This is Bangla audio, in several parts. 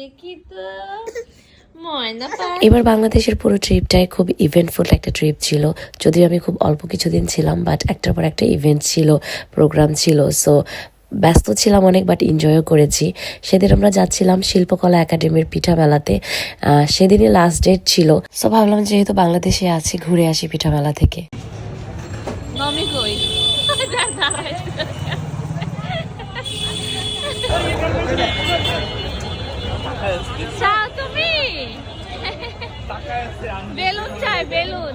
দেখি তো ময়না এবার বাংলাদেশের পুরো ট্রিপটাই খুব ইভেন্টফুল একটা ট্রিপ ছিল। যদিও আমি খুব অল্প কিছুদিন ছিলাম, বাট একটার পর একটা ইভেন্ট ছিল, প্রোগ্রাম ছিল। সো ব্যস্ত ছিলাম অনেক, বাট এনজয়ও করেছি। সেদিন আমরা যাচ্ছিলাম শিল্পকলা একাডেমির পিঠা মেলাতে। সেদিনই লাস্ট ডেট ছিল। সো ভাবলাম যেহেতু বাংলাদেশে আছি, ঘুরে আসি পিঠা মেলা থেকে। মমি কই তুমি বেলুন চাই বেলুন।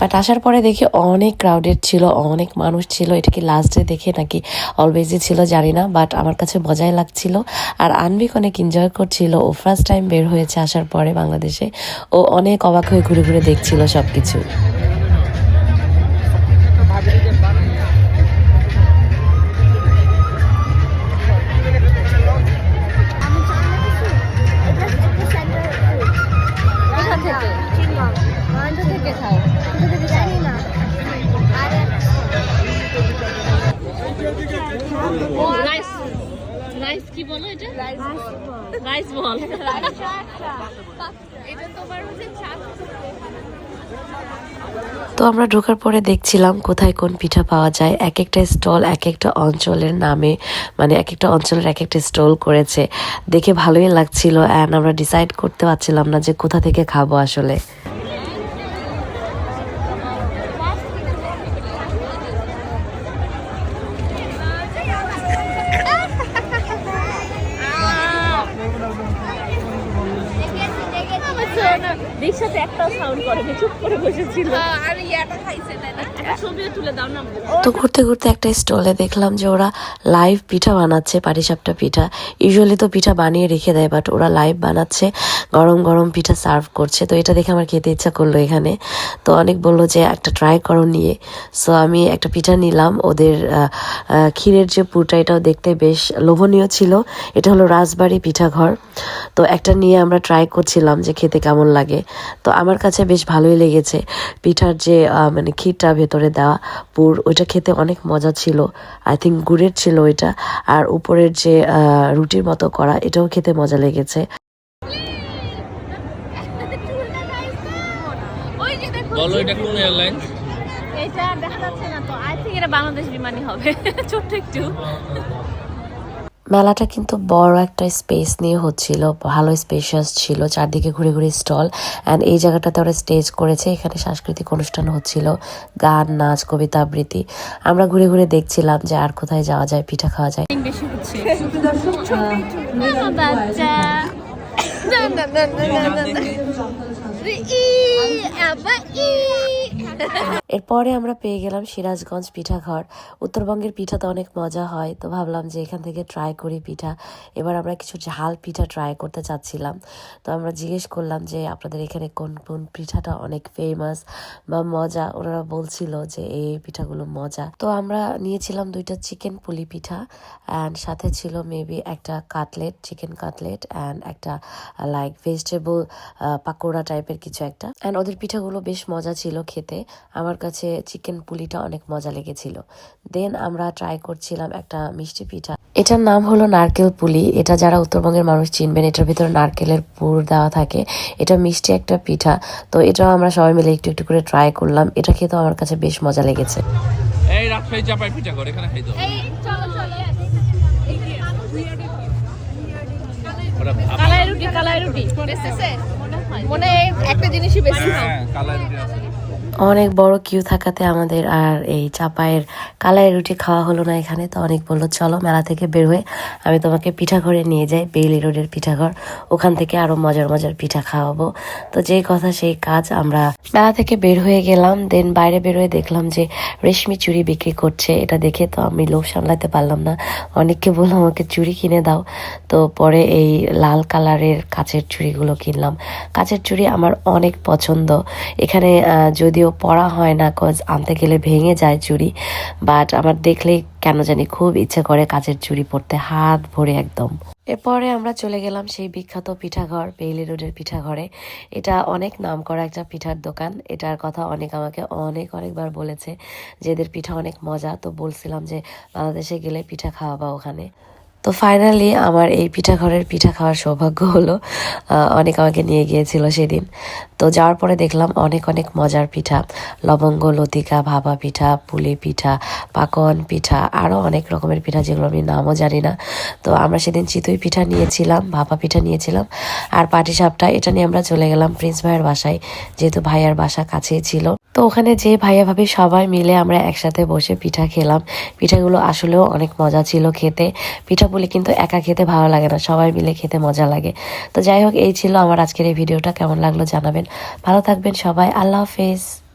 বাট আসার পরে দেখি অনেক ক্রাউডেড ছিল, অনেক মানুষ ছিল। এটা কি লাস্ট ডে দেখে নাকি অলওয়েজই ছিল জানি না, বাট আমার কাছে মজাই লাগছিল। আর আনবিক অনেক এনজয় করছিল। ও ফার্স্ট টাইম বের হয়েছে আসার পরে বাংলাদেশে। ও অনেক অবাক হয়ে ঘুরে ঘুরে দেখছিল সবকিছু। রাইস কি বলো এটা? রাইস বল। এটা তোমার হচ্ছে তো আমরা ঢোকার পরে দেখছিলাম কোথায় কোন পিঠা পাওয়া যায়। এক একটা স্টল এক একটা অঞ্চলের নামে, মানে এক একটা অঞ্চলের এক একটা স্টল করেছে। দেখে ভালোই লাগছিল। অ্যান্ড আমরা ডিসাইড করতে পারছিলাম না যে কোথা থেকে খাবো আসলে। রিক্সাতে একটাও সাউন্ড করেনি, চুপ করে বসেছিল। আর ইয়াটা খাইছে তাই না? একটা ছবিও তুলে দাও না। তো ঘুরতে ঘুরতে একটা স্টলে দেখলাম যে ওরা লাইভ পিঠা বানাচ্ছে, পাটিসাপটা পিঠা। ইউজুয়ালি তো পিঠা বানিয়ে রেখে দেয়, বাট ওরা লাইভ বানাচ্ছে, গরম গরম পিঠা সার্ভ করছে। তো এটা দেখে আমার খেতে ইচ্ছা করলো এখানে। তো অনেক বললো যে একটা ট্রাই করো নিয়ে। সো আমি একটা পিঠা নিলাম। ওদের ক্ষীরের যে পুরটা, এটাও দেখতে বেশ লোভনীয় ছিল। এটা হলো রাজবাড়ি পিঠাঘর। তো একটা নিয়ে আমরা ট্রাই করছিলাম যে খেতে কেমন লাগে। তো আমার কাছে বেশ ভালোই লেগেছে। পিঠার যে মানে ক্ষীরটা ভেতরে দেওয়া পুর, ওইটা খেতে অনেক মজা ছিল। আই থিঙ্ক গুড়ের ছিল ওইটা। আর উপরের যে রুটির মতো করা, এটাও খেতে মজা লেগেছে। বলো এটা কোন এয়ারলাইন্স? এটা দেখা যাচ্ছে না তো। আই থিংক এটা বাংলাদেশ বিমানই হবে। ছোট্ট একটু। মেলাটা কিন্তু বড় একটা স্পেস নিয়ে হচ্ছিল, ভালো স্পেশাস ছিল। চারদিকে ঘুরে ঘুরে স্টল। অ্যান্ড এই জায়গাটাতে ওরা স্টেজ করেছে। এখানে সাংস্কৃতিক অনুষ্ঠান হচ্ছিল, গান, নাচ, কবিতা আবৃত্তি। আমরা ঘুরে ঘুরে দেখছিলাম যে আর কোথায় যাওয়া যায়, পিঠা খাওয়া যায়। বেশি হচ্ছে বাচ্চা। এরপরে আমরা পেয়ে গেলাম সিরাজগঞ্জ পিঠাঘর। উত্তরবঙ্গের পিঠা তো অনেক মজা হয়, তো ভাবলাম যে এখান থেকে ট্রাই করি পিঠা। এবার আমরা কিছু ঝাল পিঠা ট্রাই করতে চাচ্ছিলাম। তো আমরা জিজ্ঞেস করলাম যে আপনাদের এখানে কোন কোন পিঠাটা অনেক ফেমাস বা মজা। ওনারা বলছিল যে এই পিঠাগুলো মজা। তো আমরা নিয়েছিলাম 2টা চিকেন পুলি পিঠা, অ্যান্ড সাথে ছিল মেবি একটা কাটলেট, চিকেন কাটলেট, অ্যান্ড একটা লাইক ভেজিটেবল পাকোড়া টাইপের কিছু একটা। অ্যান্ড ওদের পিঠাগুলো বেশ মজা ছিল খেতে। আমার কাছে চিকেন পুলিটা অনেক মজা লেগেছিল। দেন আমরা ট্রাই করছিলাম একটা মিষ্টি পিঠা। এটার নাম হলো নারকেল পুলি। এটা যারা উত্তরবঙ্গের মানুষ চিনবেন, এটার ভিতরে নারকেলের পুর দেওয়া থাকে। এটা মিষ্টি একটা পিঠা। তো এটাও আমরা সবাই মিলে একটু একটু করে ট্রাই করলাম। এটা খেতেও আমার কাছে বেশ মজা লেগেছে। এই রাজশাহী চাপাই পিঠা করে এখানে খাই দাও। এই চলো চলো। কালাই রুটি কালাই রুটি বেচতেছে মনে একটা জিনিসই বেশি। হ্যাঁ কালাই রুটি আছে। অনেক বড় কিউ থাকাতে আমাদের আর এই চাপায়ের কালাই রুটি খাওয়া হলো না এখানে। তো অনেক বললো চলো মেলা থেকে বের হয়ে আমি তোমাকে পিঠাঘরে নিয়ে যাই, বেইলি রোডের পিঠাঘর। ওখান থেকে আরো মজার মজার পিঠা খাওয়াবো। তো যেই কথা সেই কাজ, আমরা মেলা থেকে বের হয়ে গেলাম। দেন বাইরে বের হয়ে দেখলাম যে রেশমি চুড়ি বিক্রি করছে। এটা দেখে তো আমি লোভ সামলাতে পারলাম না, অনেককে বললাম আমাকে চুড়ি কিনে দাও। তো পরে এই লাল কালারের কাচের চুড়িগুলো কিনলাম। কাচের চুড়ি আমার অনেক পছন্দ। এখানে যদিও পরা হয় না, কজ আনতে গেলে ভেঙে যায় চুড়ি, বাট আমার দেখলেই কেন জানি খুব ইচ্ছে করে কাচের চুড়ি পরতে, হাত ভরে একদম। এরপরে আমরা চলে গেলাম সেই বিখ্যাত পিঠাঘর, বেইলি রোডের পিঠাঘরে। এটা অনেক নাম করা একটা পিঠার দোকান। এটার কথা অনেক আমাকে অনেকবার বলেছে যে এদের পিঠা অনেক মজা। তো বলছিলাম যে বাংলাদেশে গেলে পিঠা খাওয়াবা ওখানে। তো ফাইনালি আমার এই পিঠা ঘরের পিঠা খাওয়ার সৌভাগ্য হলো। অনেক আমাকে নিয়ে গিয়েছিল সেদিন। তো যাওয়ার পরে দেখলাম অনেক অনেক মজার পিঠা, লবঙ্গ লতিকা, ভাপা পিঠা, পুলি পিঠা, পাকন পিঠা, আরও অনেক রকমের পিঠা যেগুলো আমি নামও জানি না। তো আমরা সেদিন চিতই পিঠা নিয়েছিলাম, ভাপা পিঠা নিয়েছিলাম, আর পাটিসাপটা এটা নিয়ে আমরা চলে গেলাম প্রিন্স ভাইয়ের বাসায়, যেহেতু ভাইয়ার বাসা কাছেই ছিল। তো ওখানে যে ভাইয়া ভাবি সবাই মিলে আমরা একসাথে বসে পিঠা খেলাম। পিঠাগুলো আসলেও অনেক মজা ছিল খেতে। পিঠাপুলি কিন্তু একা খেতে ভালো লাগে না, সবাই মিলে খেতে মজা লাগে। তো যাই হোক, এই ছিল আমার আজকের এই ভিডিওটা। কেমন লাগলো জানাবেন। ভালো থাকবেন সবাই। আল্লাহ হাফেজ।